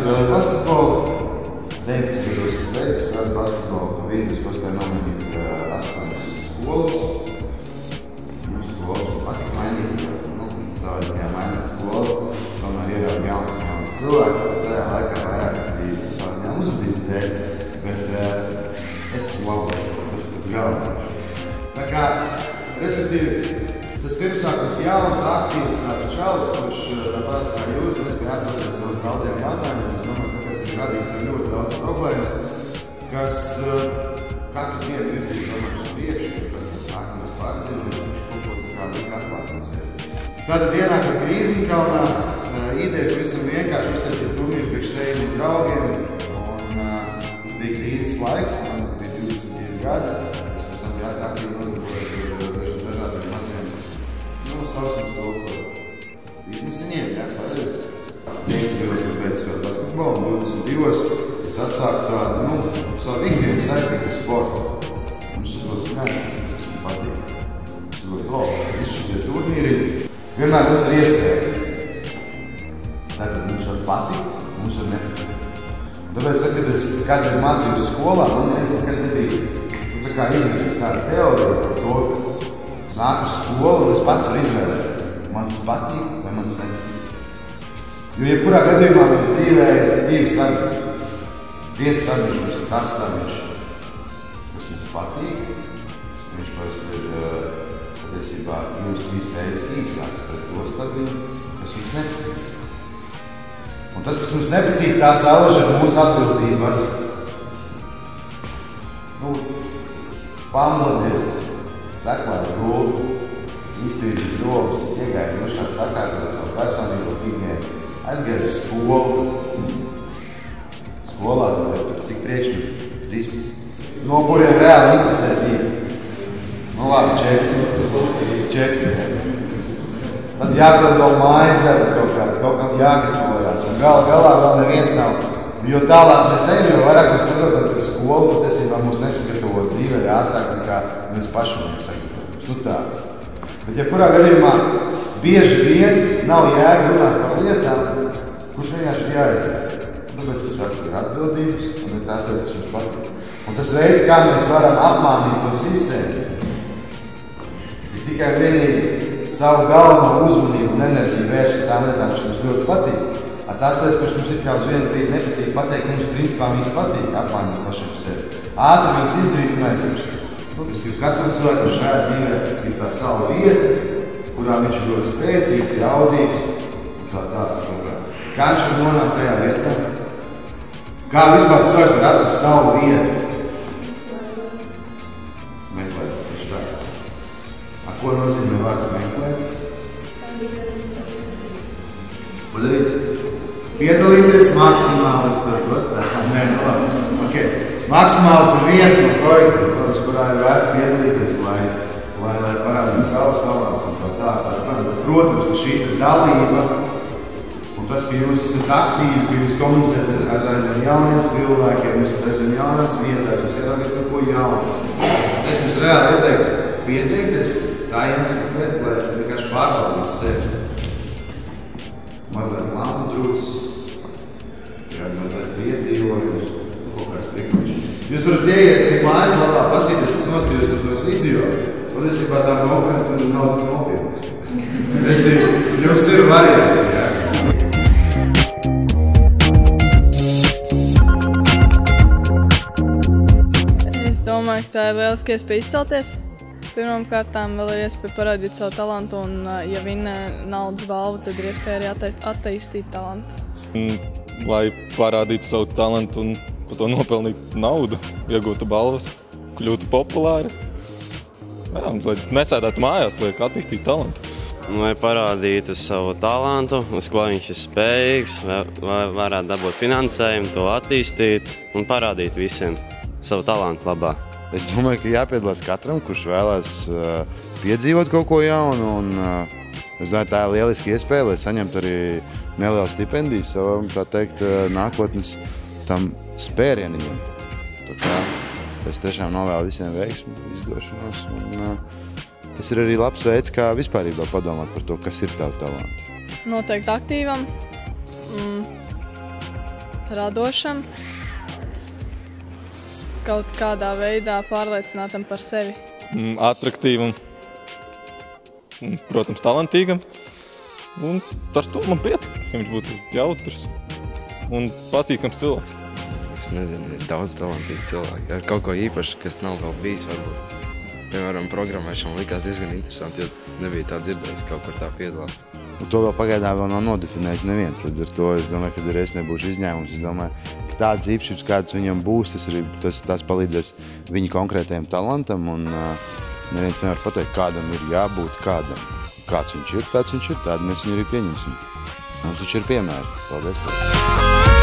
spēlēju basketbolu. 19 gados es beidzu spēlēt basketbolu. No Vilnius paspēju nomainīt 8 skolas. Skolas man patīk mainīt, savā ziņā mainīt skolas. Tomēr ieraugu jauns cilvēks, bet tajā laikā vairāk es biju savā ziņā uzvedību dēļ. Bet es esmu labākais, tas pats galvenais. Tā kā, respektīvi, tas pirmsākums jauns, aktīvs, kāds čalis, kurš tāpēc kā jūs nespēja atbildēt savus daudziem jautājumiem. Es domāju, kāpēc ir radījis ar ļoti daudz problēmas, kas katru dienu virzīja tomēr uz priekšu, kad tas nākamais pārdzīvot, viņš kaut ko kā bija atklātnes. Tātad ienāk ar Grīziņkalnā, ideja pavisam vienkārši uztaisīt turnīru priekš saviem draugiem, un tas bija krīzes laiks, man bija 22 gadi, es pēc tam biju aktīvi nodarbojos ar dažādiem maziem, sauksim to biznesiņiem, pareizi. 19 gados man pēc spēlēt basketbolu, 22 es atsāku tādu, savu ikdienu saistīt ar sportu. Un es saprotu, tas man patīk. Es saprotu, visi šitie turnīri vienmēr mums ir iespēja. Tātad mums var patikt, mums var nepatikt. Tāpēc, kad es kādreiz mācījos skolā, man viens nekad nebija tā kā izvisīs tāda teorija par to, ka es nāku uz skolu un es pats varu izvēlēties. Man tas patīk vai man tas nepatīk. Jo jebkurā gadījumā mums dzīvē ir divi stabiņi. Viens stabiņš mums ir tas stabiņš, kas mums patīk. Viņš parasti ir patiesībā jūs izteicis īsāks par to stabiņu, kas mums nepatīk. Un tas, kas mums nepatīk, tā salaž ar mūsu atbildības. Pamodies, saklāt gultu, iztīrīt zobus, iegāja dušā, sakārtot savu personīgo ikdienu, aizgāja uz skolu. Skolā tur cik priekšmeti? 13. No kuriem reāli interesē divi. Labi, 4. Tad jākļūt vēl mājas darbu kaut kam jāgatavojās. Un galā vēl neviens nav. Jo tālāk mēs ejam, jo vairāk mēs saprotam par skolu, patiesībā mūs nesagatavo dzīvē ātrāk nekā mēs paši mums sagatavojamies. Tā. Bet ja kurā gadījumā bieži vien nav jēga runāt par lietām, kuras vienkārši ir jāizdara. Tāpēc es saku, ir atbildības un ir tās lietas, kas mums patīk. Un tas veids, kā mēs varam apmānīt to sistēmu, ir tikai vienīgi savu galveno uzmanību un enerģiju vērst tām lietām, kas mums ļoti patīk. Tās lietas, kuras mums ir kā uz vienu brīdi nepatīk pateikt, mums principā viņas patīk apmānīt pašiem sevi. Ātri viņas izdarīt un aizmirst. Katram cilvēkam šajā dzīvē ir tā sava vieta, kurā viņš ir ļoti spēcīgs, jaudīgs un tā. Kā viņš var nonākt tajā vietā? Kā vispār cilvēks var atrast savu vietu? Meklēt, tieši tā. Ko nozīmē vārds meklēt? Ko darīt? Piedalīties maksimālistos. Nē, labi. Okay. Maksimālists ir viens no projektiem, kurā ir vērts piedalīties, lai parādītu savus talants un tā. Protams, ka šī ir dalība un tas, ka jūs esat aktīvi, ka jūs komunicējat ar aizvien jauniem cilvēkiem, jūs esat aizvien jaunās vietās, jūs ieraugat par ko jaunu. Es jums reāli ieteiktu pieteikties, tā iemesla pēc, lai vienkārši pārbaudītu sevi. Mazliet lampu drūzes, mazliet piedzīvojumus, kaut kāds priekšnieks. Jūs varat ieiet arī mājaslapā, paskatīties, es noskatījos par tos video, patiesībā tā konkurence nemaz nav tik nopietna. Es teiktu, jums ir varianti, jā. Es domāju, ka tā ir lieliski iespēja izcelties. Pirmkārtām vēl ir iespēja parādīt savu talantu un, ja vinnē naudas balvu, tad ir iespēja arī attīstīt talantu. Lai parādītu savu talantu un par to nopelnītu naudu, iegūtu balvas, kļūtu populāri. Jā, lai nesēdētu mājās, lai attīstītu talantu. Lai parādītu savu talantu, uz ko viņš ir spējīgs, vai varētu dabūt finansējumu, to attīstīt un parādīt visiem savu talantu labā. Es domāju, ka jāpiedalās katram, kurš vēlās piedzīvot kaut ko jaunu, un es domāju, tā ir lieliski iespēja, lai saņemtu arī nelielu stipendiju savam, tā teikt, nākotnes tam spērieniņam. Tā kā es tiešām novēlu visiem veiksmi, izdošanos, un tas ir arī labs veids, kā vispārībā padomāt par to, kas ir tavu talantu. Noteikti aktīvam, radošam, kaut kādā veidā pārliecinātam par sevi. Atraktīvam, protams, talantīgam. Un ar to man pietikt, ja viņš būtu jautrs un patīkams cilvēks. Es nezinu, ir daudz talantīgu cilvēku. Ar kaut ko īpašu, kas nav vēl bijis, varbūt. Piemēram, programmēšana likās diezgan interesanti, jo nebija tā dzirdējis, kaut kur tā piedalās. Un to vēl pagaidām vēl nav nodefinējis neviens. Līdz ar to es domāju, ka es nebūšu izņēmums. Es domāju, ka tādas īpašības, kādas viņam būs, tas palīdzēs viņa konkrētajam talantam. Un neviens nevar pateikt, kādam ir jābūt kādam. Kāds viņš ir, tāds viņš ir. Tādu mēs viņu arī pieņemsim. Mums taču ir piemēri. Paldies!